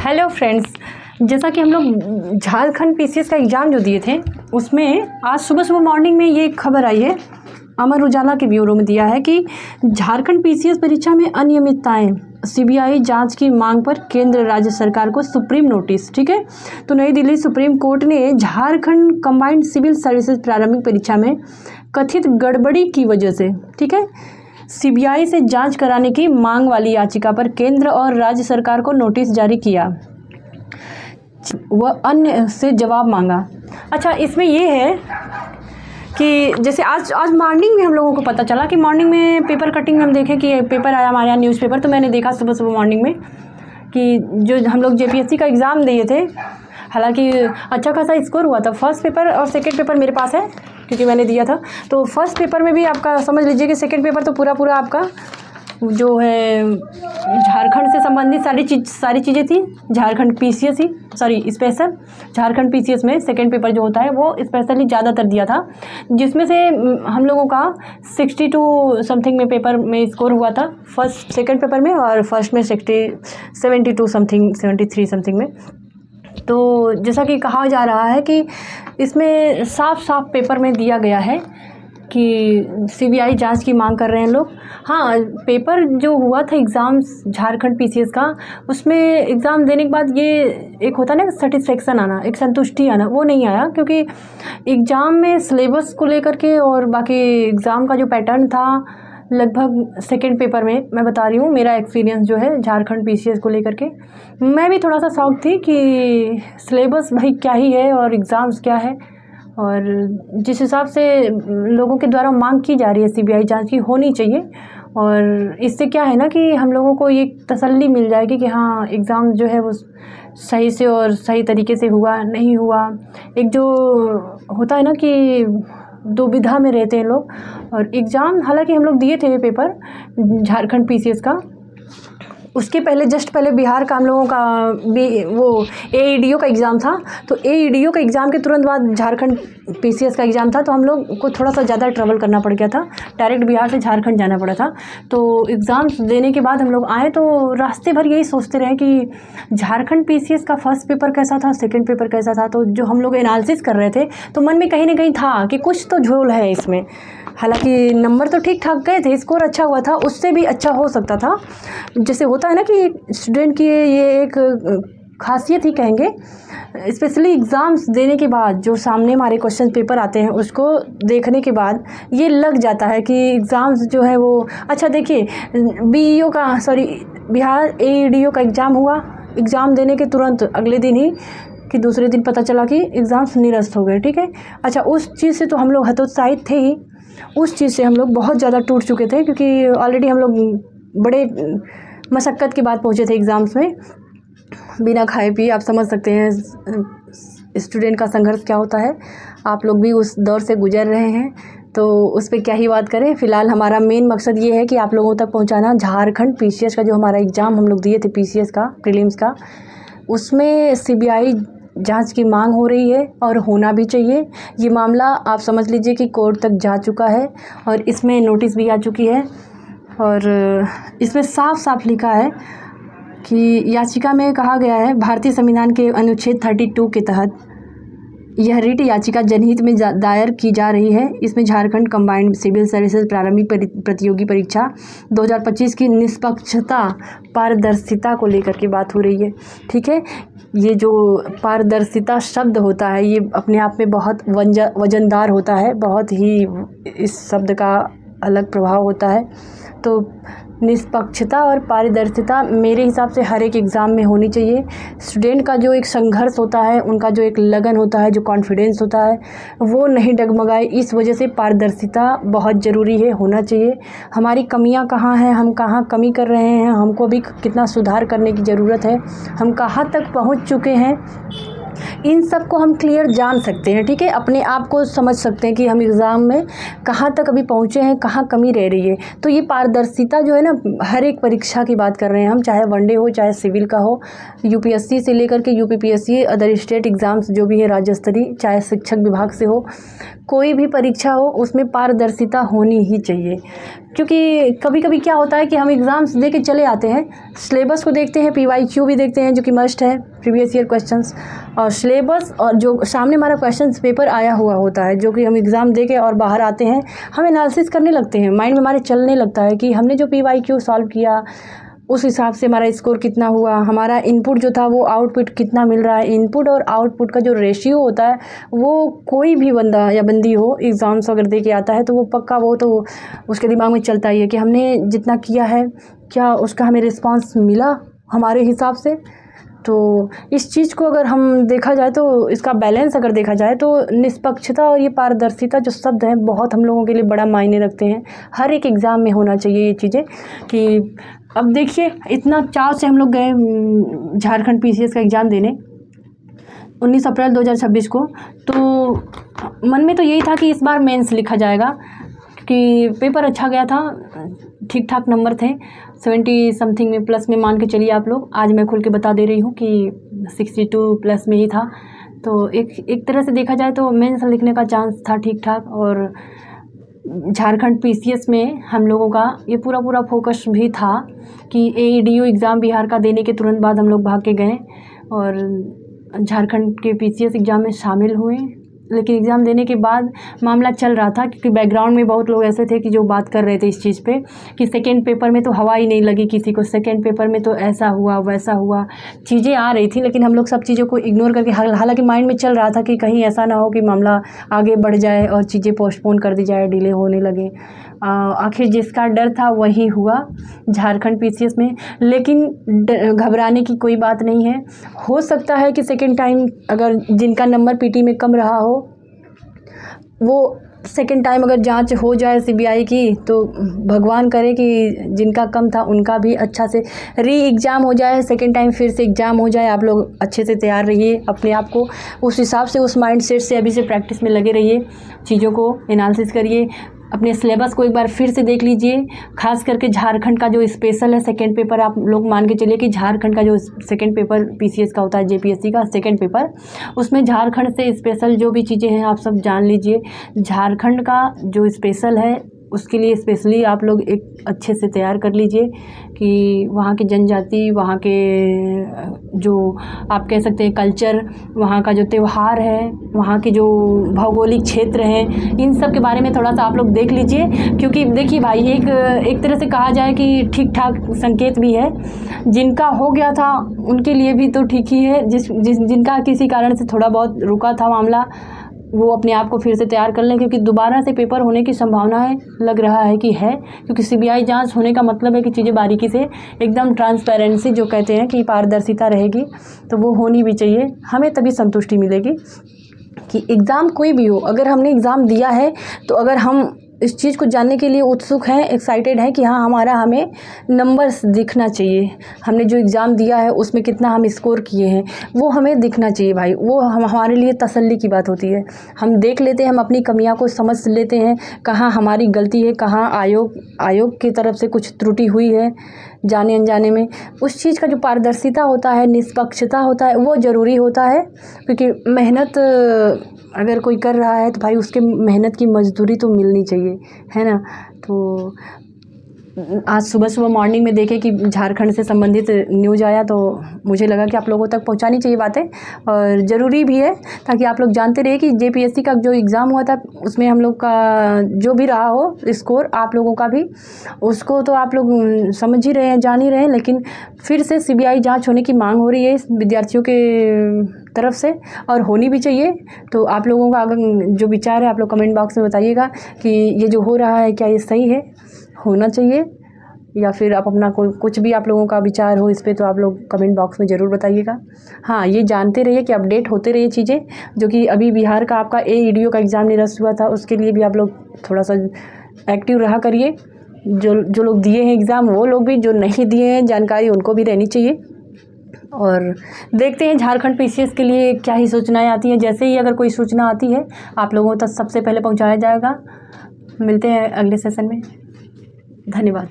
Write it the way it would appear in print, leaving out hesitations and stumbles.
Hello friends, जैसा कि हम लोग झारखंड पीसीएस का एग्ज़ाम जो दिए थे उसमें आज सुबह सुबह मॉर्निंग में ये खबर आई है, अमर उजाला के ब्यूरो में दिया है कि झारखंड पीसीएस परीक्षा में अनियमितताएं, सीबीआई जांच की मांग पर केंद्र राज्य सरकार को सुप्रीम नोटिस। ठीक है, तो नई दिल्ली सुप्रीम कोर्ट ने झारखंड कंबाइंड सिविल सर्विसेज प्रारंभिक परीक्षा में कथित गड़बड़ी की वजह से, ठीक है, सीबीआई से जांच कराने की मांग वाली याचिका पर केंद्र और राज्य सरकार को नोटिस जारी किया व अन्य से जवाब मांगा। अच्छा, इसमें ये है कि जैसे आज मॉर्निंग में हम लोगों को पता चला कि मॉर्निंग में पेपर कटिंग में हम देखें कि पेपर आया हमारे यहाँ न्यूज़पेपर, तो मैंने देखा सुबह सुबह मॉर्निंग में कि जो हम लोग जेपीएससी का एग्ज़ाम दिए थे, हालांकि अच्छा खासा स्कोर हुआ था। फर्स्ट पेपर और सेकंड पेपर मेरे पास है क्योंकि मैंने दिया था। तो फर्स्ट पेपर में भी आपका समझ लीजिए कि सेकंड पेपर तो पूरा आपका जो है झारखंड से संबंधित सारी चीज़ें थी। झारखंड पीसीएस ही स्पेशल झारखंड पीसीएस में सेकंड पेपर जो होता है वो स्पेशली ज़्यादातर दिया था, जिसमें से हम लोगों का 62 समथिंग में पेपर में स्कोर हुआ था सेकंड पेपर में, और फर्स्ट में 72 समथिंग 73 समथिंग में। तो जैसा कि कहा जा रहा है कि इसमें साफ पेपर में दिया गया है कि सीबीआई जांच की मांग कर रहे हैं लोग। हाँ, पेपर जो हुआ था एग्ज़ाम्स झारखंड पीसीएस का, उसमें एग्ज़ाम देने के बाद ये एक होता है ना सेटिस्फेक्शन आना, एक संतुष्टि आना, वो नहीं आया क्योंकि एग्ज़ाम में सिलेबस को लेकर के और बाकी एग्ज़ाम का जो पैटर्न था, लगभग सेकंड पेपर में मैं बता रही हूँ मेरा एक्सपीरियंस जो है झारखंड पीसीएस को लेकर के, मैं भी थोड़ा सा शौक थी कि सिलेबस भाई क्या ही है और एग्ज़ाम्स क्या है, और जिस हिसाब से लोगों के द्वारा मांग की जा रही है सीबीआई जांच की होनी चाहिए। और इससे क्या है ना कि हम लोगों को ये तसल्ली मिल जाएगी कि हाँ एग्ज़ाम जो है वो सही से और सही तरीके से हुआ नहीं हुआ। एक जो होता है ना कि दुविधा में रहते हैं लोग। और एग्ज़ाम हालांकि हम लोग दिए थे पेपर झारखंड पीसीएस का, उसके पहले जस्ट पहले बिहार का हम लोगों का वो एईडीओ का एग्ज़ाम था। तो एईडीओ का एग्ज़ाम के तुरंत बाद झारखंड पीसीएस का एग्ज़ाम था, तो हम लोग को थोड़ा सा ज़्यादा ट्रैवल करना पड़ गया था, डायरेक्ट बिहार से झारखंड जाना पड़ा था। तो एग्ज़ाम्स देने के बाद हम लोग आए तो रास्ते भर यही सोचते रहे कि झारखंड पीसीएस का फर्स्ट पेपर कैसा था, सेकेंड पेपर कैसा था। तो जो हम लोग एनालिसिस कर रहे थे तो मन में कहीं ना कहीं था कि कुछ तो झोल है इसमें। हालांकि नंबर तो ठीक ठाक गए थे, स्कोर अच्छा हुआ था, उससे भी अच्छा हो सकता था। जैसे होता है ना कि स्टूडेंट की ये एक खासियत ही कहेंगे, स्पेशली एग्ज़ाम्स देने के बाद जो सामने हमारे क्वेश्चन पेपर आते हैं उसको देखने के बाद ये लग जाता है कि एग्ज़ाम्स जो है वो अच्छा। देखिए बिहार एईडीओ का एग्ज़ाम हुआ, एग्ज़ाम देने के तुरंत अगले दिन ही कि दूसरे दिन पता चला कि एग्ज़ाम्स निरस्त हो गए। ठीक है, अच्छा उस चीज़ से तो हम लोग हतोत्साहित थे ही, उस चीज़ से हम लोग बहुत ज़्यादा टूट चुके थे क्योंकि ऑलरेडी हम लोग बड़े मशक्क़त के बाद पहुँचे थे एग्ज़ाम्स में, बिना खाए पिए। आप समझ सकते हैं स्टूडेंट का संघर्ष क्या होता है, आप लोग भी उस दौर से गुजर रहे हैं, तो उस पर क्या ही बात करें। फ़िलहाल हमारा मेन मकसद ये है कि आप लोगों तक पहुंचाना झारखंड पीसीएस का जो हमारा एग्ज़ाम हम लोग दिए थे पीसीएस का प्रीलिम्स का, उसमें सीबीआई जांच की मांग हो रही है और होना भी चाहिए। ये मामला आप समझ लीजिए कि कोर्ट तक जा चुका है और इसमें नोटिस भी आ चुकी है, और इसमें साफ लिखा है कि याचिका में कहा गया है भारतीय संविधान के अनुच्छेद 32 के तहत यह रिट याचिका जनहित में दायर की जा रही है। इसमें झारखंड कंबाइंड सिविल सर्विसेज प्रारंभिक प्रतियोगी परीक्षा 2025 की निष्पक्षता पारदर्शिता को लेकर के बात हो रही है। ठीक है, ये जो पारदर्शिता शब्द होता है ये अपने आप में बहुत वजनदार होता है, बहुत ही इस शब्द का अलग प्रभाव होता है। तो निष्पक्षता और पारदर्शिता मेरे हिसाब से हर एक एग्ज़ाम में होनी चाहिए। स्टूडेंट का जो एक संघर्ष होता है, उनका जो एक लगन होता है, जो कॉन्फिडेंस होता है, वो नहीं डगमगाए। इस वजह से पारदर्शिता बहुत ज़रूरी है, होना चाहिए। हमारी कमियां कहाँ हैं, हम कहाँ कमी कर रहे हैं, हमको भी कितना सुधार करने की ज़रूरत है, हम कहाँ तक पहुँच चुके हैं, इन सब को हम क्लियर जान सकते हैं, ठीक है, अपने आप को समझ सकते हैं कि हम एग्ज़ाम में कहाँ तक अभी पहुँचे हैं, कहाँ कमी रह रही है। तो ये पारदर्शिता जो है ना, हर एक परीक्षा की बात कर रहे हैं हम, चाहे वनडे हो चाहे सिविल का हो, यूपीएससी से लेकर के यूपीपीएससी, अदर स्टेट एग्ज़ाम्स जो भी है राज्य स्तरीय, चाहे शिक्षक विभाग से हो, कोई भी परीक्षा हो उसमें पारदर्शिता होनी ही चाहिए। क्योंकि कभी कभी क्या होता है कि हम एग्ज़ाम्स दे के चले आते हैं, सिलेबस को देखते हैं, PYQ भी देखते हैं जो कि मस्ट है, प्रीवियस ईयर क्वेश्चंस, और सिलेबस और जो सामने हमारा क्वेश्चंस पेपर आया हुआ होता है, जो कि हम एग्ज़ाम दे के और बाहर आते हैं, हम एनालिसिस करने लगते हैं, माइंड में हमारे चलने लगता है कि हमने जो PYQ सॉल्व किया उस हिसाब से हमारा स्कोर कितना हुआ, हमारा इनपुट जो था वो आउटपुट कितना मिल रहा है। इनपुट और आउटपुट का जो रेशियो होता है वो कोई भी बंदा या बंदी हो एग्ज़ाम्स अगर दे के आता है तो वो पक्का, वो तो उसके दिमाग में चलता ही है कि हमने जितना किया है क्या उसका हमें रिस्पांस मिला हमारे हिसाब से। तो इस चीज़ को अगर हम देखा जाए तो इसका बैलेंस अगर देखा जाए तो निष्पक्षता और ये पारदर्शिता जो शब्द हैं बहुत हम लोगों के लिए बड़ा मायने रखते हैं। हर एक एग्ज़ाम में होना चाहिए ये चीज़ें कि अब देखिए इतना चाव से हम लोग गए झारखंड PCS का एग्ज़ाम देने 19 अप्रैल 2026 को, तो मन में तो यही था कि इस बार मेंस लिखा जाएगा कि पेपर अच्छा गया था, ठीक ठाक नंबर थे, 70 समथिंग में प्लस में मान के चलिए आप लोग। आज मैं खुल के बता दे रही हूँ कि 62 प्लस में ही था। तो एक तरह से देखा जाए तो मेंस लिखने का चांस था ठीक ठाक। और झारखंड PCS में हम लोगों का ये पूरा फोकस भी था कि AEDU एग्ज़ाम बिहार का देने के तुरंत बाद हम लोग भाग के गए और झारखंड के PCS एग्ज़ाम में शामिल हुए। लेकिन एग्ज़ाम देने के बाद मामला चल रहा था क्योंकि बैकग्राउंड में बहुत लोग ऐसे थे कि जो बात कर रहे थे इस चीज़ पे कि सेकेंड पेपर में तो हवा ही नहीं लगी किसी को, सेकेंड पेपर में तो ऐसा हुआ वैसा हुआ, चीज़ें आ रही थी। लेकिन हम लोग सब चीज़ों को इग्नोर करके, हालांकि माइंड में चल रहा था कि कहीं ऐसा ना हो कि मामला आगे बढ़ जाए और चीज़ें पोस्टपोन कर दी जाए, डिले होने लगे। आखिर जिसका डर था वही हुआ झारखंड PCS में। लेकिन घबराने की कोई बात नहीं है। हो सकता है कि सेकेंड टाइम अगर जिनका नंबर PT में कम रहा हो वो सेकेंड टाइम अगर जांच हो जाए CBI की, तो भगवान करे कि जिनका कम था उनका भी अच्छा से री एग्ज़ाम हो जाए, सेकेंड टाइम फिर से एग्ज़ाम हो जाए। आप लोग अच्छे से तैयार रहिए, अपने आप को उस हिसाब से, उस माइंड सेट से अभी से प्रैक्टिस में लगे रहिए, चीज़ों को एनालिसिस करिए, अपने सिलेबस को एक बार फिर से देख लीजिए। खास करके झारखंड का जो स्पेशल है सेकेंड पेपर, आप लोग मान के चलिए कि झारखंड का जो सेकेंड पेपर PCS का होता है, JPSC का सेकेंड पेपर, उसमें झारखंड से स्पेशल जो भी चीज़ें हैं आप सब जान लीजिए। झारखंड का जो स्पेशल है उसके लिए स्पेशली आप लोग एक अच्छे से तैयार कर लीजिए कि वहाँ की जनजाति, वहाँ के जो आप कह सकते हैं कल्चर, वहाँ का जो त्यौहार है, वहाँ के जो भौगोलिक क्षेत्र हैं, इन सब के बारे में थोड़ा सा आप लोग देख लीजिए। क्योंकि देखिए भाई, एक तरह से कहा जाए कि ठीक ठाक संकेत भी है, जिनका हो गया था उनके लिए भी तो ठीक ही है, जिनका किसी कारण से थोड़ा बहुत रुका था मामला, वो अपने आप को फिर से तैयार कर लें। क्योंकि दोबारा से पेपर होने की संभावनाएं लग रहा है कि है, क्योंकि CBI जांच होने का मतलब है कि चीज़ें बारीकी से एकदम ट्रांसपेरेंसी जो कहते हैं कि पारदर्शिता रहेगी, तो वो होनी भी चाहिए। हमें तभी संतुष्टि मिलेगी कि एग्ज़ाम कोई भी हो, अगर हमने एग्ज़ाम दिया है तो अगर हम इस चीज़ को जानने के लिए उत्सुक हैं, एक्साइटेड हैं कि हाँ हमें नंबर्स दिखना चाहिए, हमने जो एग्ज़ाम दिया है उसमें कितना हम स्कोर किए हैं वो हमें दिखना चाहिए भाई। वो हमारे लिए तसल्ली की बात होती है। हम देख लेते हैं, हम अपनी कमियां को समझ लेते हैं, कहाँ हमारी गलती है, कहाँ आयोग की तरफ से कुछ त्रुटि हुई है जाने अनजाने में। उस चीज़ का जो पारदर्शिता होता है, निष्पक्षता होता है, वो ज़रूरी होता है। क्योंकि मेहनत अगर कोई कर रहा है तो भाई उसके मेहनत की मजदूरी तो मिलनी चाहिए, है ना। तो आज सुबह मॉर्निंग में देखे कि झारखंड से संबंधित न्यूज़ आया तो मुझे लगा कि आप लोगों तक पहुंचानी चाहिए बातें, और ज़रूरी भी है ताकि आप लोग जानते रहिए कि JPSC का जो एग्ज़ाम हुआ था उसमें हम लोग का जो भी रहा हो स्कोर, आप लोगों का भी, उसको तो आप लोग समझ ही रहे हैं, जान ही रहे हैं। लेकिन फिर से CBI जाँच होने की मांग हो रही है विद्यार्थियों के तरफ से, और होनी भी चाहिए। तो आप लोगों का अगर जो विचार है आप लोग कमेंट बॉक्स में बताइएगा कि ये जो हो रहा है क्या ये सही है, होना चाहिए, या फिर आप अपना कोई कुछ भी आप लोगों का विचार हो इस पे तो आप लोग कमेंट बॉक्स में ज़रूर बताइएगा। हाँ, ये जानते रहिए कि अपडेट होते रहिए चीज़ें, जो कि अभी बिहार का आपका AEDU का एग्ज़ाम निरस्त हुआ था, उसके लिए भी आप लोग थोड़ा सा एक्टिव रहा करिए। जो लोग दिए हैं एग्ज़ाम वो लोग भी, जो नहीं दिए हैं जानकारी उनको भी रहनी चाहिए। और देखते हैं झारखंड पीसीएस के लिए क्या ही सूचनाएं आती हैं। जैसे ही अगर कोई सूचना आती है आप लोगों तक सबसे पहले पहुंचाया जाएगा। मिलते हैं अगले सेशन में। धन्यवाद।